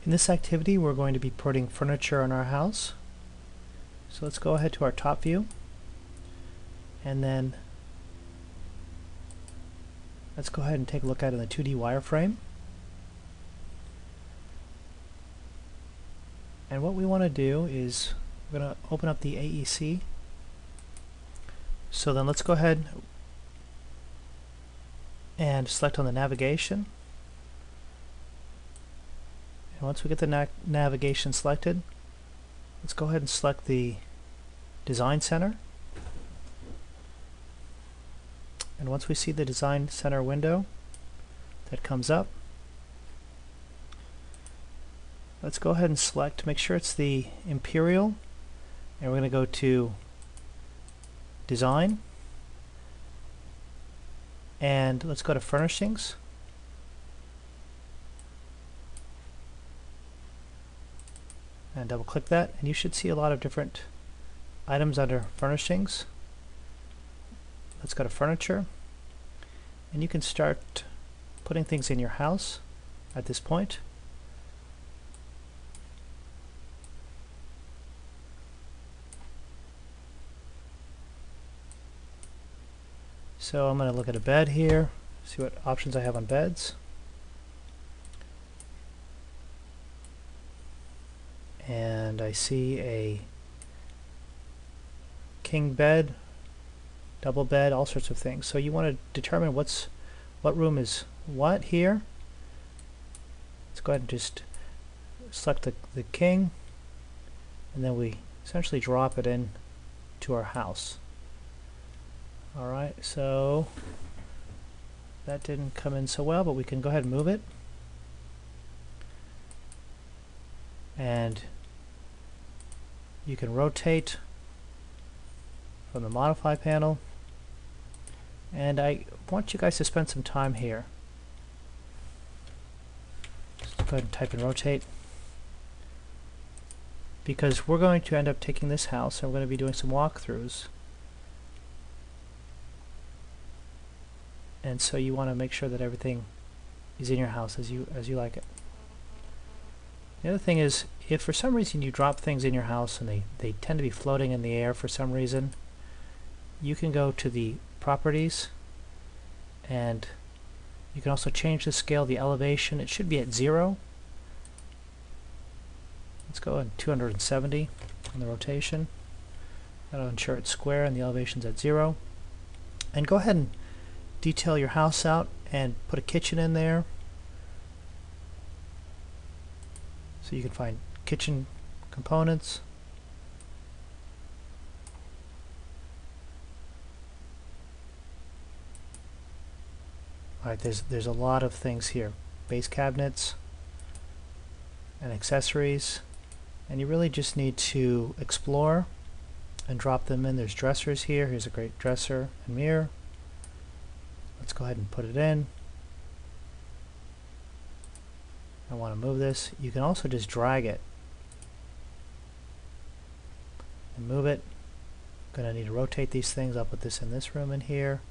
In this activity, we're going to be putting furniture in our house. So let's go ahead to our top view, and then let's go ahead and take a look at it in the 2D wireframe. And what we want to do is we're going to open up the AEC. So then let's go ahead and select on the navigation. And once we get the navigation selected, let's go ahead and select the Design Center. And once we see the Design Center window that comes up, let's go ahead and select, make sure it's the Imperial, and we're going to go to Design, and let's go to Furnishings. And double click that, and you should see a lot of different items under Furnishings. Let's go to Furniture, and you can start putting things in your house at this point. So I'm going to look at a bed here, see what options I have on beds. And I see a king bed, double bed, all sorts of things. So you want to determine what room is what here. Let's go ahead and just select the king, and then we essentially drop it in to our house. Alright, so that didn't come in so well, but we can go ahead and move it. And you can rotate from the Modify panel. And I want you guys to spend some time here. Just go ahead and type in rotate, because we're going to end up taking this house and we're going to be doing some walkthroughs. And so you want to make sure that everything is in your house as you like it. The other thing is, if for some reason you drop things in your house and they tend to be floating in the air for some reason, you can go to the properties, and you can also change the scale, the elevation. It should be at 0. Let's go at 270 on the rotation. That'll ensure it's square and the elevation's at 0. And go ahead and detail your house out and put a kitchen in there, so you can find kitchen components. Alright, there's a lot of things here. Base cabinets and accessories, and you really just need to explore and drop them in. There's dressers here. Here's a great dresser and mirror. Let's go ahead and put it in. I want to move this. You can also just drag it and move it. I'm going to need to rotate these things. I'll put this in this room in here.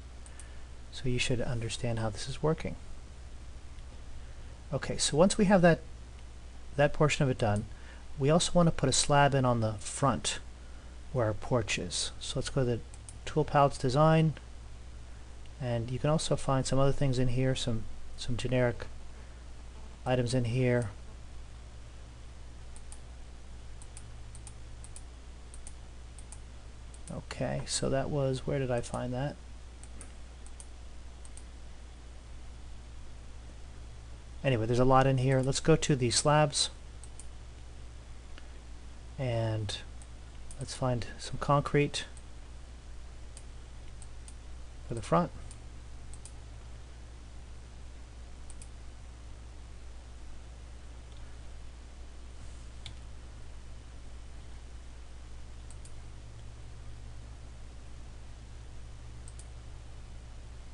So you should understand how this is working. Okay, so once we have that portion of it done, we also want to put a slab in on the front where our porch is. So let's go to the Tool Palettes Design, and you can also find some other things in here, some generic items in here. Okay, so that was, where did I find that? Anyway, there's a lot in here. Let's go to the slabs, and let's find some concrete for the front.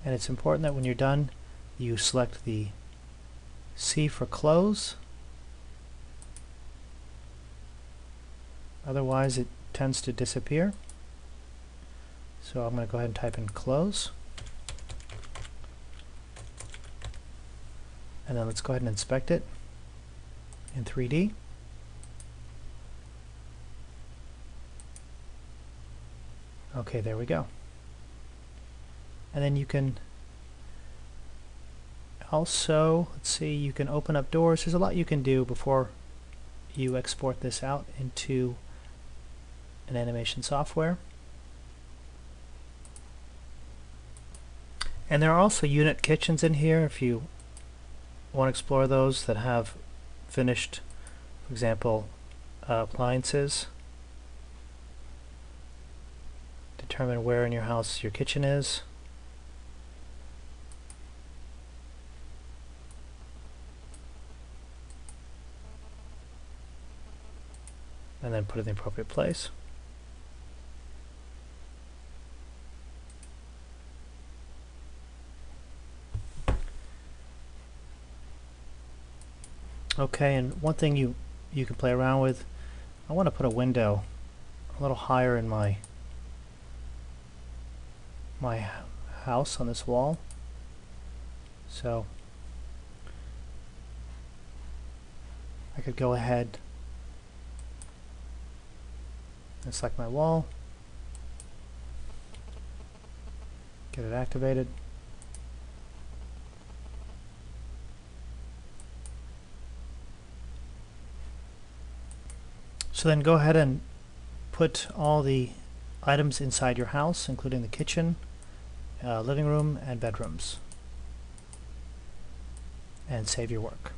And it's important that when you're done, you select the C for close. Otherwise it tends to disappear. So I'm going to go ahead and type in close. And then let's go ahead and inspect it in 3D. Okay, there we go. And then you can also, let's see, you can open up doors. There's a lot you can do before you export this out into an animation software. And there are also unit kitchens in here if you want to explore those that have finished, for example, appliances. Determine where in your house your kitchen is. And then put it in the appropriate place. Okay, and one thing you can play around with, I want to put a window a little higher in my house on this wall. So I could go ahead and select my wall, get it activated. So then go ahead and put all the items inside your house, including the kitchen, living room, and bedrooms, and save your work.